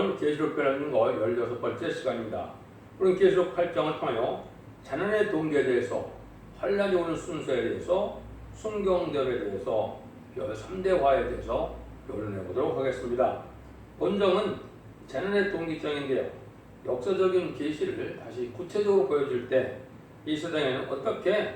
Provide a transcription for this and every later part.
오늘은 계시록 변하는 거 16번째 시간입니다. 오늘 계시록 8장을 통하여 자연의 동기에 대해서, 환란이 오는 순서에 대해서, 순경들에 대해서, 3대화에 대해서 논의해 보도록 하겠습니다. 본정은 자연의 동기장인데요. 역사적인 계시를 다시 구체적으로 보여줄 때 이 세상에는 어떻게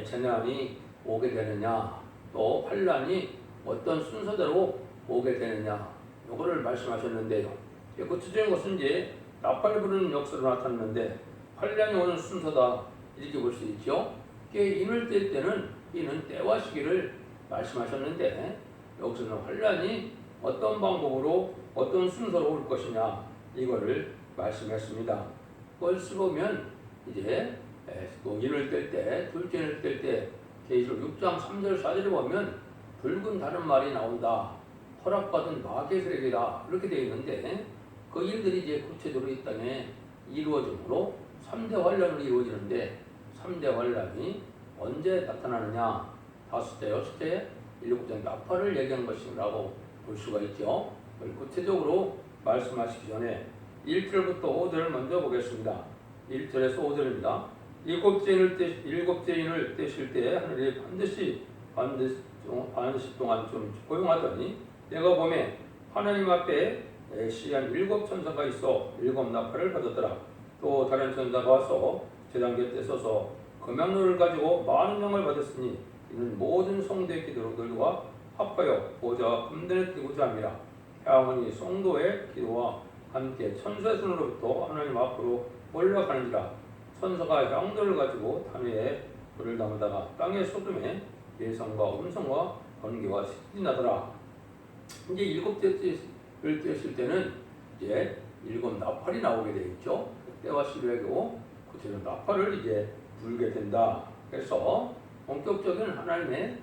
재난이 오게 되느냐, 또 환란이 어떤 순서대로 오게 되느냐, 이거를 말씀하셨는데요. 구체적인 것은 이제 나팔 부르는 역사로 나타났는데 환란이 오는 순서다, 이렇게 볼 수 있죠. 인을 뗄 때는 이는 때와 시기를 말씀하셨는데 여기서는 환란이 어떤 방법으로 어떤 순서로 올 것이냐, 이거를 말씀했습니다. 그걸 쓰보면 이제 인을 뗄 때, 둘째 인을 뗄 때 계시록 6장 3절 4절에 보면 붉은 다른 말이 나온다, 허락받은 마귀의 세력이다, 이렇게 되어 있는데 그 일들이 이제 구체적으로 이 땅에 이루어지므로 3대 환란으로 이루어지는데 3대 환란이 언제 나타나느냐, 5대, 6대, 7대 나팔을 얘기한 것이라고 볼 수가 있죠. 구체적으로 말씀하시기 전에 1절부터 5절을 먼저 보겠습니다. 1절에서 5절입니다. 일곱째 인을 떼실 때 하늘이 반드시 동안 좀 고용하더니 내가 보매 하나님 앞에 시한 7 천사가 있어 7 나팔을 받았더라. 또 다른 천사가 와서 제단 곁에 서서 금양로를 가지고 많은 영을 받았으니 이는 모든 성도의 기도들과 합하여 보좌와 금단에 뛰고자 함이라. 향원이 성도의 기도와 함께 천사의 손으로부터 하나님 앞으로 올라가는지라. 천사가 향도를 가지고 단위에 불을 담다가 땅의 소돔에 예성과 음성과 번개와 시진이 나더라. 이제 7대를 떼실 때는 이제 7 나팔이 나오게 되겠죠. 때와 시류에도 구체적인 나팔을 이제 불게 된다. 그래서 본격적인 하나님의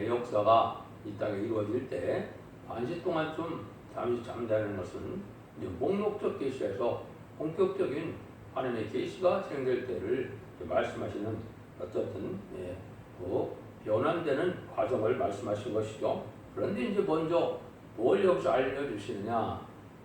역사가 이 땅에 이루어질 때 반시 동안 좀 잠시 잠자는 것은 이제 목록적 계시에서 본격적인 하나님의 계시가 진행될 때를 말씀하시는 어쨌든 변환되는 과정을 말씀하신 것이죠. 그런데 이제 먼저 뭘 여기서 알려주시느냐,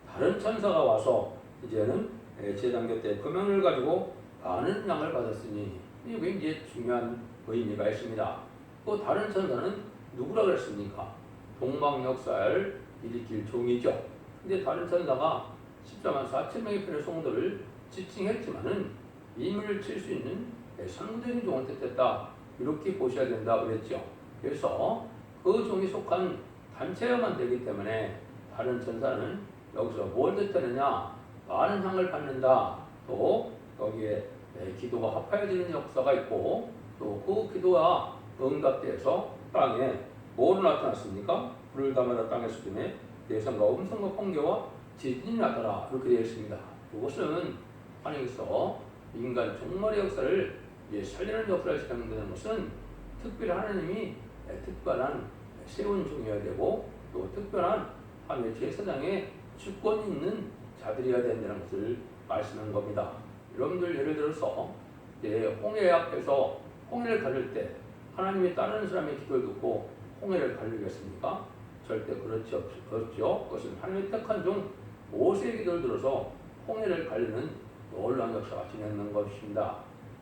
다른 천사가 와서 이제는 제단 곁에 금양을 가지고 많은 양을 받았으니, 이게 이제 중요한 의미가 있습니다. 또 다른 천사는 누구라 그랬습니까? 동방 역사를 일으킬 종이죠. 근데 다른 천사가 14만 4천 명의 편의 성도를 지칭했지만은 임을 칠 수 있는 상대적인 종을 뜻했다, 이렇게 보셔야 된다 그랬죠. 그래서 그 종이 속한 단체여만 되기 때문에 다른 천사는 여기서 뭘 뜻하느냐, 많은 상을 받는다, 또 여기에 기도가 합하여지는 역사가 있고, 또 그 기도가 응답돼서 땅에 뭐로 나타났습니까? 불을 담아다 땅에 수dim에 예성과 음성과 번개와 지진이 나더라, 이렇게 되어 있습니다. 이것은 하나님께서 인간 종말의 역사를 살리는 역사를 시작하는 것은 특별히 하나님이 특별한 세운 종이어야 되고, 또 특별한 하나님의 제사장에 주권이 있는 자들이어야 된다는 것을 말씀한 겁니다. 여러분들 예를 들어서 홍해 앞에서 홍해를 가를 때 하나님이 다른 사람의 기도를 듣고 홍해를 가르겠습니까? 절대 그렇죠. 그것은 하나님의 택한 종 모세의 기도를 들어서 홍해를 가르는 놀라운 역사가 진행된 것입니다.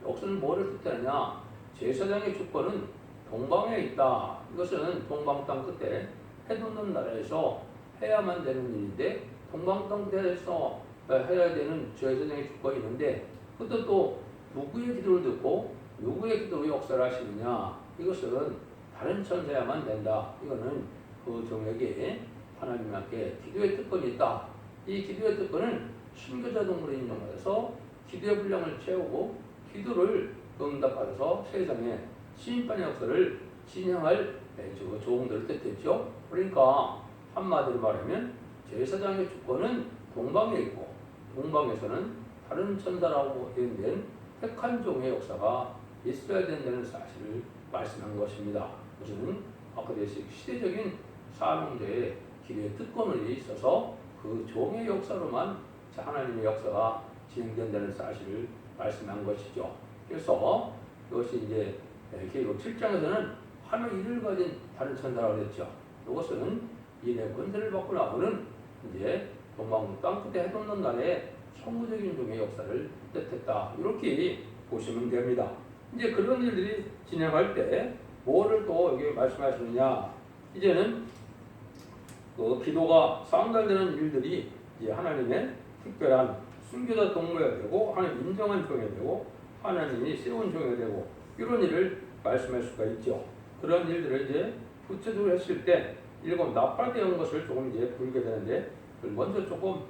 역사는 뭐를 뜻하느냐? 제사장의 주권은 동방에 있다. 이것은 동방 땅 끝에 해 돋는 나라에서 해야만 되는 일인데, 동방 땅 끝에서 해야 되는 제사장의 주권이 있는데, 그것도 또 누구의 기도를 듣고 누구의 기도로 역사를 하시느냐? 이것은 다른 천사야만 된다. 이거는 그 종에게 하나님께 기도의 특권이 있다. 이 기도의 특권은 순교자 동물에 인정받아서 기도의 분량을 채우고 기도를 응답받아서 세상에 심판의 역사를 진행할 종들을 뜻했죠. 그러니까 한마디로 말하면 제사장의 주권은 동방에 있고, 동방에서는 다른 천사라고 된 택한 종의 역사가 있어야 된다는 사실을 말씀한 것입니다. 그것은 아카데식 시대적인 사명자의 기도의 특권이 있어서 그 종의 역사로만 하나님의 역사가 진행된다는 사실을 말씀한 것이죠. 그래서 이것이 이제 계시록 7장에서는 하늘 일을 가진 다른 천사라고 했죠. 이것은 일의 권세를 받고 나오는 이제 도망 땅끝에 해돋는 날에 성구적인 종의 역사를 뜻했다. 이렇게 보시면 됩니다. 이제 그런 일들이 진행할 때 뭐를 또 여기 말씀하시느냐? 이제는 그 기도가 상달되는 일들이 이제 하나님의 특별한 순교자 동무가 되고 하나님 인정한 종이 되고 하나님이 세운 종이 되고 이런 일을 말씀할 수가 있죠. 그런 일들을 이제 구체적으로 했을 때 일곱 나팔되는 것을 조금 이제 보게 되는데 먼저 조금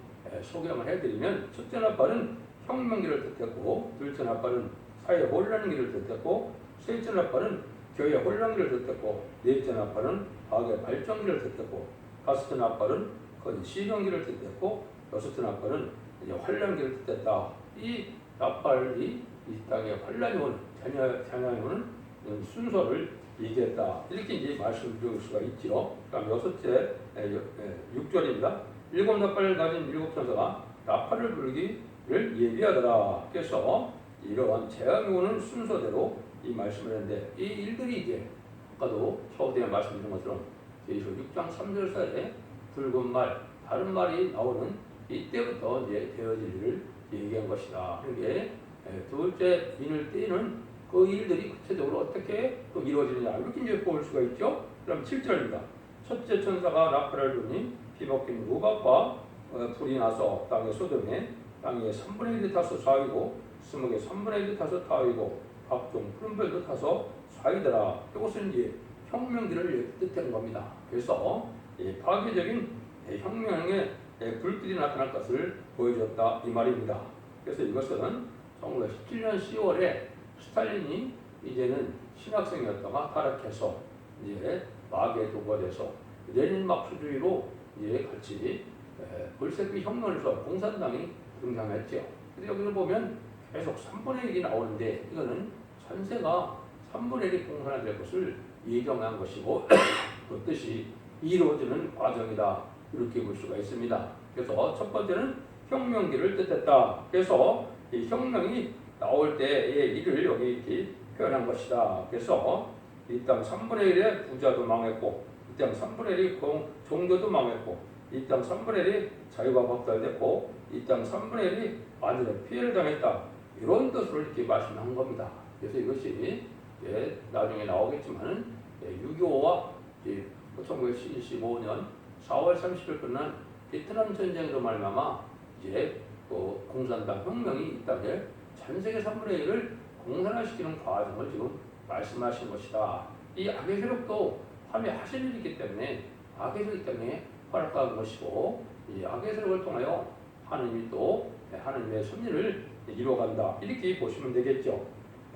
소개를 해드리면 첫째 나팔은 혁명기를 뜻했고 둘째 나팔은 사회 혼란기를 뜻했고 셋째 나팔은 교회 혼란기를 뜻했고 넷째 나팔은 과학의 발전기를 뜻했고 다섯째 나팔은 큰 시정기를 뜻했고 여섯째 나팔은 이제 환란기를 뜻했다. 이 나팔이 이 땅에 환란이 오는 찬양이 오는 순서를 얘기했다. 이렇게 이제 말씀드릴 수가 있죠. 그럼 여섯째 6절입니다. 일곱 나팔을 가진 일곱 천사가 나팔을 불기를 예비하더라. 그래서 이러한 재앙이 오는 순서대로 이 말씀을 했는데 이 일들이 이제 아까도 처음에 말씀드린 것처럼 계시록 6장 3절 사이에 붉은 말, 다른 말이 나오는 이때부터 이제 되어질 일을 얘기한 것이다. 이게 둘째 인을 떼는 그 일들이 구체적으로 어떻게 또 이루어지느냐 이렇게 이제 볼 수가 있죠. 그럼 7절입니다. 첫째 천사가 나팔을 불니 피벗긴 무각과 불이 나서 땅의 소돔에 땅의 3분의 1이 타서 좌이고 스목의 3분의 1이 타서 타이고 각종 푸른별도 타서 좌이더라. 이것은 이제 혁명기를 뜻하는 겁니다. 그래서 파괴적인 혁명의 불길이 나타날 것을 보여줬다 이 말입니다. 그래서 이것은 1917년 10월에 스탈린이 이제는 신학생이었다가 타락해서 이제 마귀의 도구가 돼서 레닌 막수주의로 이제 같이 볼셰비키 혁명을 해서 공산당이 등장했죠. 그래서 여기서 보면 계속 3분의 1이 나오는데 이거는 전세가 3분의 1이 공산화될 것을 예정한 것이고 그 뜻이 이루어지는 과정이다. 이렇게 볼 수가 있습니다. 그래서 첫 번째는 혁명기를 뜻했다. 그래서 이 혁명이 나올 때의 일을 여기 이렇게 표현한 것이다. 그래서 이 땅 3분의 1의 부자도 망했고 이 땅 3분의 1이 종교도 망했고 이 땅 3분의 1이 자유가 박탈됐고 이 땅 3분의 1이 아들의 피해를 당했다. 이런 뜻으로 이렇게 말씀한 겁니다. 그래서 이것이 나중에 나오겠지만 6.25와 1975년 4월 30일 끝난 베트남 전쟁으로 말미암아 이제 그 공산당 혁명이 이 땅에 전 세계 3분의 1을 공산화시키는 과정을 지금 말씀하신 것이다. 이 악의 세력도 화매하실 일이기 때문에 악의 세력 때문에 활약한 것이고 이 악의 세력을 통하여 하나님이 또 하나님의 섭리를 이루어간다. 이렇게 보시면 되겠죠.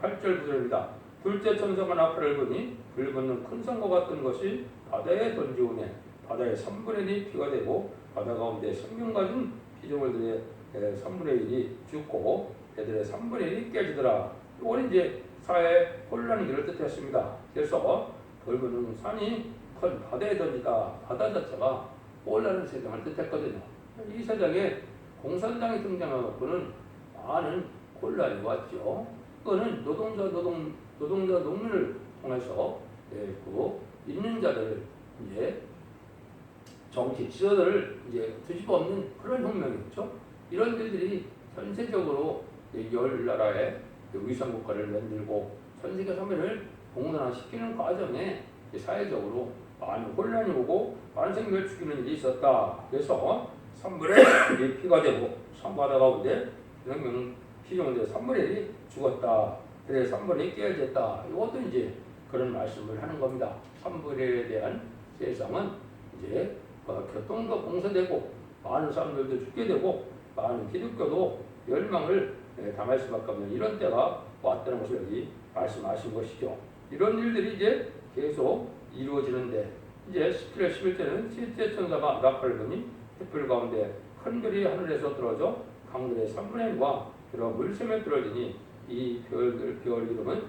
8절 9절입니다. 둘째 천사가 나팔을 부니 불 걷는 큰 성과 같은 것이 바다에 던지오네 바다의 3분의 1이 피가 되고 바다 가운데 생명 가진 피조물들의 3분의 1이 죽고 애들의 3분의 1이 깨지더라. 이건 이제 사회 혼란기를 뜻했습니다. 그래서 벌거는 산이 큰 바다에 던지다. 바다 자체가 혼란의 세상을 뜻했거든요. 이 세상에 공산당이 등장하고는 많은 혼란이 왔죠. 그거는 노동자 농민을 통해서 그 있는 자들 이제 정치 지도자를 이제 뒤집어엎는 그런 혁명이었죠. 이런 일들이 전세적으로 열 나라의 위상국가를 만들고 전 세계 사회를 공산화시키는 과정에 사회적으로 많은 혼란이 오고 많은 생명을 죽이는 일이 있었다. 그래서 3분의 1이 피가 되고 바다 가운데 피조물들의 3분의 1이 죽었다. 그래서 3분의 1이 깨어졌다. 이것도 이제 그런 말씀을 하는 겁니다. 3분의 1에 대한 세상은 이제 교통도 봉쇄되고 많은 사람들도 죽게 되고 많은 기독교도 멸망을 당할 수밖에 없는 이런 때가 왔다는 것을 여기 말씀하신 것이죠. 이런 일들이 이제 계속 이루어지는데 이제 17절 11절은 셋째 천사가 나팔을 부니 햇불 가운데 큰 별이 하늘에서 떨어져 강들의 3분의 1과 여러 물샘에 떨어지니 이 별 이름은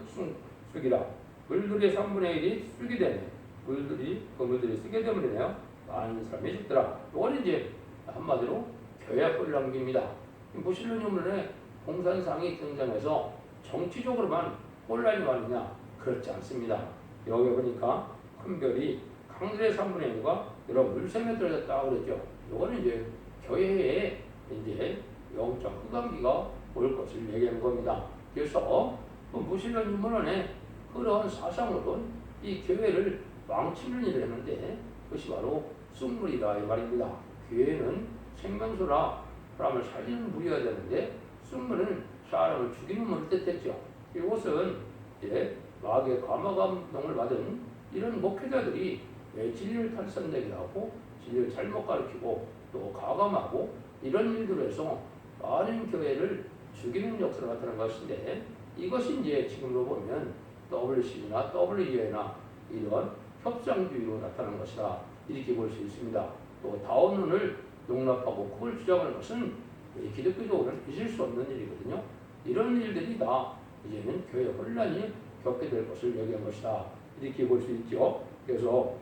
쑥이라. 물들의 3분의 1이 쑥이 되네. 물들이 쓰게 되면이네요. 많은 사람이 죽더라. 이건 이제 한마디로 교회 혼란기입니다. 무신론유문에 공산상이 등장해서 정치적으로만 혼란이 왔느냐? 그렇지 않습니다. 여기 보니까 큰 별이 강들의 3분의 1과 여러 물샘에 떨어졌다고 그랬죠. 이거는 이제 교회에 이제 영적 흑암기가 올 것을 얘기하는 겁니다. 그래서 무신론 인문론의 그런 사상으로는 이 교회를 망치는 일을 했는데 그것이 바로 쑥물이다 이 말입니다. 교회는 생명수라 사람을 살리는 물이어야 되는데 쑥물은 사람을 죽이는 물을 뜻했죠. 이것은 이제 마귀의 감화감동을 받은 이런 목회자들이 진리를 탈선되게 하고 진리를 잘못 가르치고 또 가감하고 이런 일들을 해서 많은 교회를 죽이는 역사가 나타난 것인데 이것이 이제 지금으로 보면 WC나 WE나 이런 협상주의로 나타난 것이다 이렇게 볼 수 있습니다. 또 다원론을 용납하고 그걸 주장하는 것은 기독교적으로는 있을 수 없는 일이거든요. 이런 일들이 다 이제는 교회 혼란이 겪게 될 것을 얘기한 것이다 이렇게 볼 수 있죠. 그래서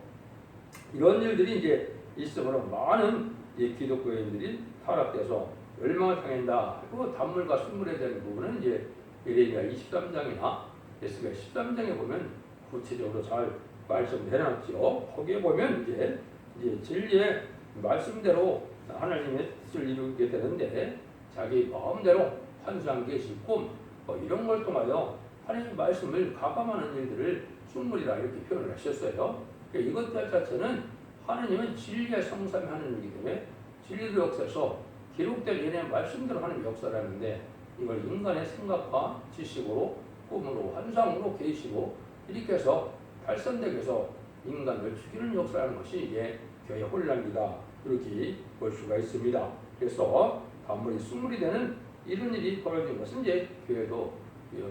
이런 일들이 이제 있으므로 많은 기독교인들이 타락돼서 멸망을 당한다. 그 단물과 순물에 대한 부분은 이제 예레미야 23장이나 에스겔 13장에 보면 구체적으로 잘 말씀해놨죠. 거기에 보면 이제 진리의 말씀대로 하나님의 뜻을 이루게 되는데 자기 마음대로 환상, 계시, 꿈 이런 걸 통하여 하나님의 말씀을 가감하는 일들을 순물이라 이렇게 표현을 하셨어요. 그러니까 이것들 자체는 하나님은 진리의 성삼이 하나님이기 때문에 진리로 역사에서 기록된 예언의 말씀대로 하는 역사를 하는데 이걸 인간의 생각과 지식으로 꿈으로 환상으로 계시고 이렇게 해서 탈선되게 해서 인간을 죽이는 역사를 하는 것이 이게 교회 혼란이다 이렇게 볼 수가 있습니다. 그래서 단물이 쑥물이 되는 이런 일이 벌어진 것은 이제 교회도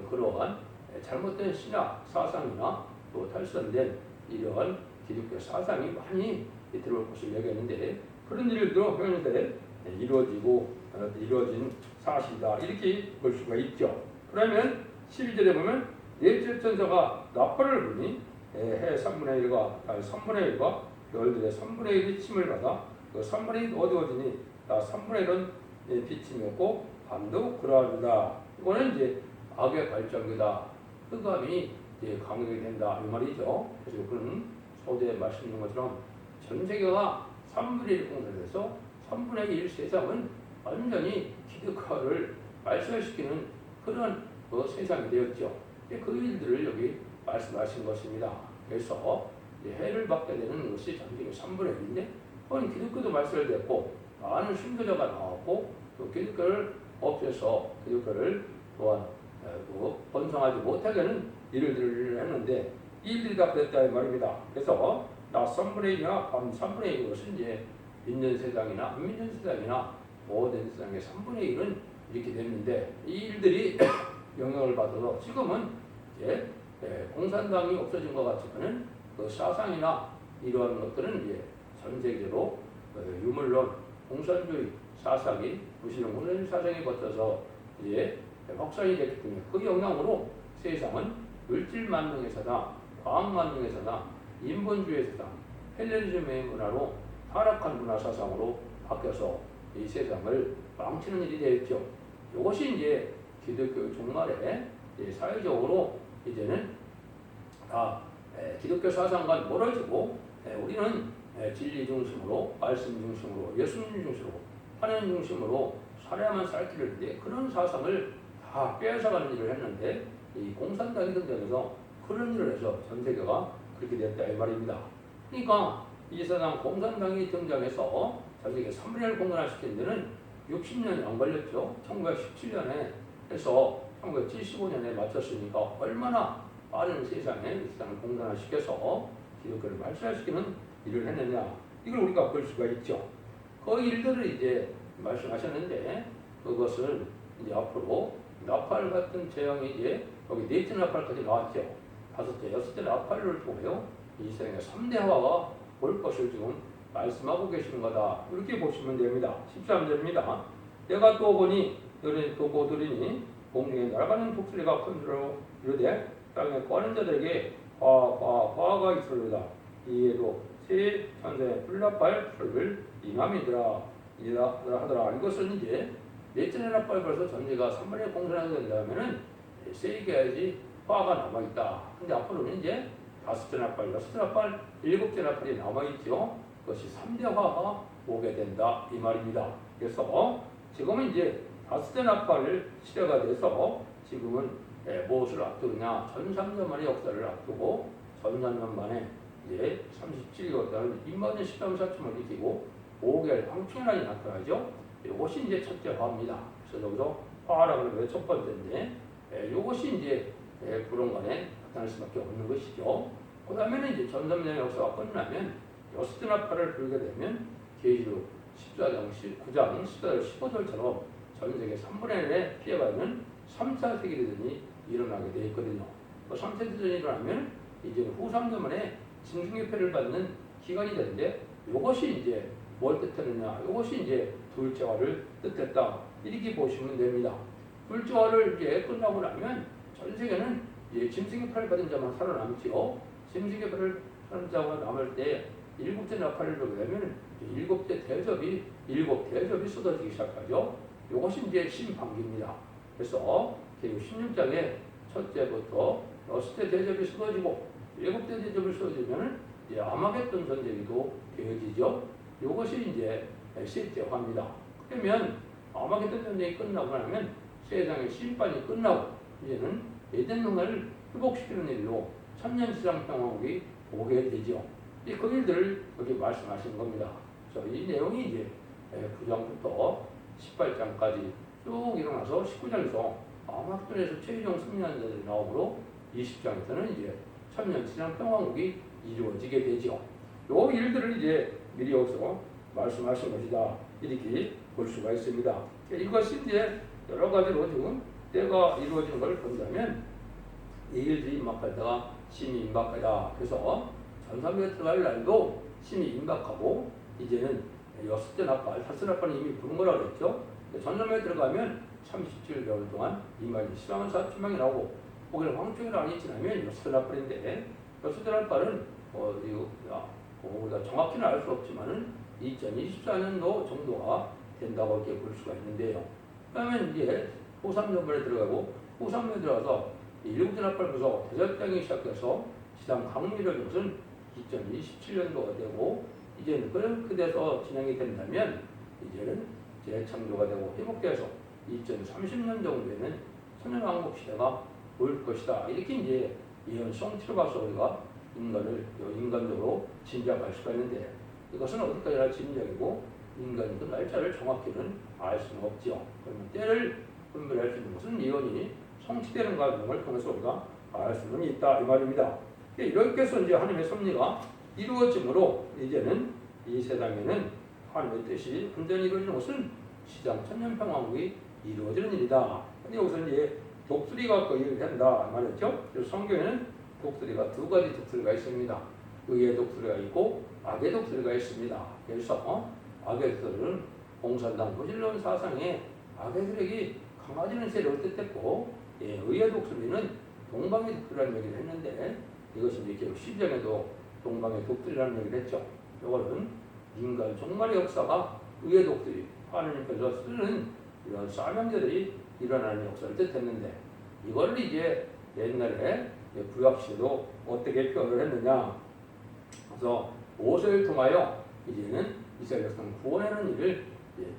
그러한 잘못된 신학 사상이나 또 탈선된 이러한 기독교 사상이 많이 들어올 것을 얘기했는데 그런 일들도 현재 이루어진 사실이다 이렇게 볼 수가 있죠. 그러면 12절에 보면 넷째 천사가 나팔을 불니 해 3분의 1과 달 3분의 1과 별들의 3분의 1이 침을 받아 그 3분의 1이 어두워지니 다 3분의 1은 빛이었고 밤도 그러하다. 이거는 이제 악의 발전기다. 흑암이 강하게 된다 이 말이죠. 그래서 그런 서두에 말씀드린 것처럼 전 세계가 3분의 1 공산에서 3분의 1 세상은 완전히 기독교를 말살시키는 그런 세상이 되었죠. 그 일들을 여기 말씀하신 것입니다. 그래서 해를 받게 되는 것이 전 세계 3분의 1인데 그건 기독교도 말살됐고 많은 순교자가 나왔고 또 기독교를 없애서 기독교를 또한 번성하지 못하게 하는 일들을 했는데 이 일들이 다 그랬다 이 말입니다. 그래서 낮 3분의 1이나 밤 3분의 1인 것은 이제 믿는 세상이나 안 믿는 세상이나 모든 세상의 3분의 1은 이렇게 됐는데 이 일들이 영향을 받아서 지금은 이제 공산당이 없어진 것 같지만은 그 사상이나 이러한 것들은 이제 전 세계로 유물론 공산주의 사상이 무신론 공산주의 사상이 버텨서 이제 확산이 됐기 때문에 그 영향으로 세상은 물질 만능의 사상, 과학 만능의 사상, 인본주의 사상, 헬레니즘의 문화로 타락한 문화 사상으로 바뀌어서 이 세상을 망치는 일이 되었죠. 이것이 이제 기독교 종말에 사회적으로 이제는 다 기독교 사상과 멀어지고 우리는 진리 중심으로 말씀 중심으로 예수님 중심으로 하나님 중심으로 살아야만 살 길인데 그런 사상을 다 빼앗아가는 일을 했는데 이 공산당이 등장해서 그런 일을 해서 전 세계가 그렇게 됐다 이 말입니다. 그러니까 이 세상 공산당이 등장해서 전 세계 3분의 1 공산화시킨 데는 60년이 안 걸렸죠. 1917년에 해서 1975년에 마쳤으니까 얼마나 빠른 세상에 이 세상을 공산화시켜서 기독교를 말살시키는 일을 했느냐 이걸 우리가 볼 수가 있죠. 그 일들을 이제 말씀하셨는데 그것은 이제 앞으로 나팔 같은 재앙이 이제 여기 넷째 나팔까지 나왔죠. 다섯째, 여섯째 나팔을 통하여 이 세상에 3대 화가 올 것을 지금 말씀하고 계시는 거다. 이렇게 보시면 됩니다. 13절입니다. 내가 또 보니 너는 또 보더니 공중에 날아가는 독수리가 큰 소리로 이르되 땅에 거하는 자들에게 화가 있으리로다. 이에도 새 천사의 불나팔 소리를 임함이더라 하더라. 이것은 이제 넷째 나팔 벌써 전제가 3분의 공산하게 된다면은 세게 해야지 화가 남아있다. 근데 앞으로는 이제 다섯째 나팔, 여섯째 나팔, 일곱째 나팔이 남아있죠. 그것이 3대 화가 오게 된다 이 말입니다. 그래서 지금은 이제 다스대 나팔 시대가 돼서 지금은 무엇을 앞두느냐? 1300년만의 역사를 앞두고 1300년 만에 이제 37개월간 인마전 13사쯤을 일으키고 5개월 황충이란이 나타나죠. 이것이 이제 첫째 화입니다. 그래서 여기서 화라 그러는 게 첫 번째인데 이것이 이제 불원간에 나타날 수밖에 없는 것이죠. 그 다음에는 이제 전삼년의 역사가 끝나면 여섯째 나팔을 불게 되면 계시록 14장, 9장, 14절, 15절처럼 전 세계 3분의 1의 피해가 있는 3차 세계대전이 일어나게 되어 있거든요. 3차 대전이 일어나면 이제 후 3년 만에 징중회패를 받는 기간이 되는데 이것이 이제 뭘 뜻하느냐? 이것이 이제 둘째 화를 뜻했다. 이렇게 보시면 됩니다. 둘째 화를 이제 끝나고 나면 전 세계는 이제 짐승회패를 받은 자만 살아남지요. 짐승회패를 받은 자가 남을 때 일곱째 나팔을 불게 되면 일곱 대접이 쏟아지기 시작하죠. 이것이 이제 심판기입니다. 그래서 계시록 16장에 첫째부터 여섯째 대접이 쏟아지고 일곱째 대접이 쏟아지면 이제 아마겟돈 전쟁이도 되어지죠. 이것이 이제 셋째 화입니다. 그러면 아마겟돈 전쟁이 끝나고 나면 세상의 심판이 끝나고 이제는 에덴 동산을 회복시키는 일로 천년시장 평화국이 오게 되죠. 그 일들을 여기 말씀하신 겁니다. 그래서 이 내용이 이제 9장부터 18장까지 쭉 일어나서 19장에서 아마겟돈에서 최종 승리하는 자들이 나오므로 20장에서는 이제 천년시장 평화국이 이루어지게 되죠. 요 일들을 이제 미리 여기서 말씀하신 것이다. 이렇게 볼 수가 있습니다. 이것이 이제 여러 가지로 지금 때가 이루어지는 걸 본다면 이 일들이 임박할 때가 심히 임박하다. 그래서 전삼위에 들어갈 날도 심히 임박하고 이제는 여섯째 나팔, 다섯 나팔은 이미 부른 거라고 그랬죠. 전삼위에 들어가면 37개월 동안 이만 10만 4천명이 나오고 거기는 황충이라고 지나면 여섯째 나팔인데 여섯째 나팔은 우리가 정확히는 알 수 없지만은 2024년도 정도가 된다고 이렇게 볼 수가 있는데요. 그러면 이제 후3년번에 들어가고 후3년에 들어가서 일곱째 나팔 부서 대접장이 시작해서 시장 강미를 것은 2027년도가 되고 이제는 그렇게 돼서 진행이 된다면 이제는 재창조가 되고 회복돼서 2030년 정도에는 천년왕국 시대가 올 것이다. 이렇게 이제 예언 성취로 봐서 우리가 인간적으로 짐작할 수가 있는데 이것은 어디까지나 짐작이고 인간이 그 날짜를 정확히는 알 수는 없죠. 그러면 때를 분별할 수 있는 것은 예언이 성취되는 과정을 통해서 우리가 알 수는 있다 이 말입니다. 이렇게 해서 이제 하나님의 섭리가 이루어짐으로 이제는 이 세상에는 하나님의 뜻이 완전히 이루어지는 것은 시장 천년평화국이 이루어지는 일이다. 근데 여기서 이제 독수리가 그 일을 한다 말했죠. 그래서 성경에는 독수리가 두 가지 독수리가 있습니다. 의의 독수리가 있고 악의 독수리가 있습니다. 그래서 악의 독수리는 공산당 무신론 사상에 악의 세력이 강화지는 세력을 뜻했고 의의 독수리는 동방의 독수리라는 얘기를 했는데 이것이 이제 계속 10장에도 동방의 독수리라는 얘기를 했죠. 이거는 인간 종말의 역사가 의의 독수리, 하나님께서 쓰는 이런 사명자들이 일어나는 역사를 뜻했는데 이걸 이제 옛날에 구약시대도 어떻게 표현을 했느냐. 그래서 모세를 통하여 이제는 이스라엘 백성 구원하는 일을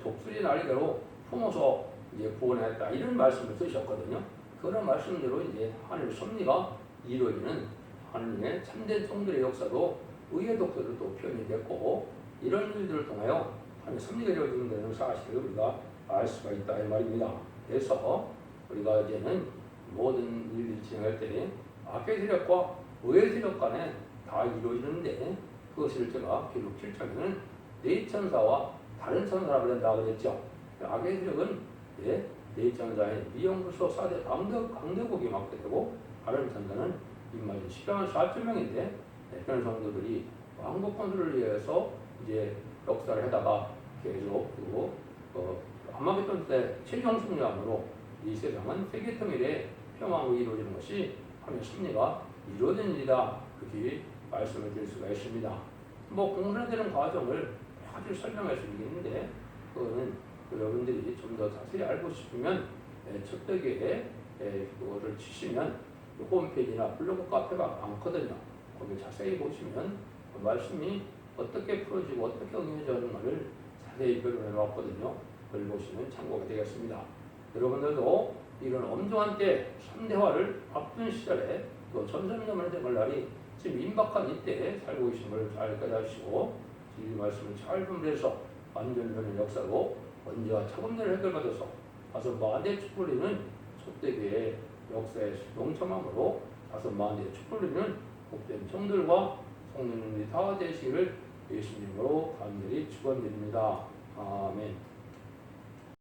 독수리 날개로 품어서 이제 구원했다. 이런 말씀을 쓰셨거든요. 그런 말씀대로 이제 하나님의 섭리가 이루어지는 하나님의 참된 성들의 역사도 의의 독수리로 또 표현이 됐고 이런 일들을 통하여 하나님의 섭리가 이루어지는 사실을 우리가 알 수가 있다 이 말입니다. 그래서 우리가 이제는 모든 일을 진행할 때 악의 세력과 의의 세력 간에 다 이루어지는데 그것을 제가 기록 7장에는 네 천사와 다른 천사라고 한다고 그랬죠. 악의 세력은 네 천사의 미영불소 4대 강대국이 맡게 되고 다른 천사는 인마진 10만 4천 명인데 그런 성도들이 왕국 건설을 위해서 이제 역사를 하다가 계속 그리고 아마겟돈 때 최종 승리함으로 이 세상은 세계 통일의 평화가 이루어지는 것이 하나님의 섭리가 이루어진 일이다. 그렇게 말씀을 드릴 수가 있습니다. 공론화되는 과정을 아주 설명할 수 있는데 그거는 여러분들이 좀 더 자세히 알고 싶으면 첩덕에 그거를 치시면 홈페이지나 블로그 카페가 많거든요. 거기 자세히 보시면 그 말씀이 어떻게 풀어지고 어떻게 응해져가는가를 자세히 표현해 놓았거든요. 그걸 보시면 참고가 되겠습니다. 여러분들도 이런 엄중한 때 3대화를 앞둔 시절에 또 전선점을 된 날이 지금 임박한 이때에 살고 계신 걸 잘 깨달으시고 이 말씀을 잘 분별해서 완전변의 역사로 언제와 차범대를 해결받아서 다섯 마대에 촛불리는 촛대교의 역사의 농참함으로 다섯 마대에 촛불리는 복된 청들과 성령님이 다 되시기를 예수님으로 간절히 축원드립니다. 아멘.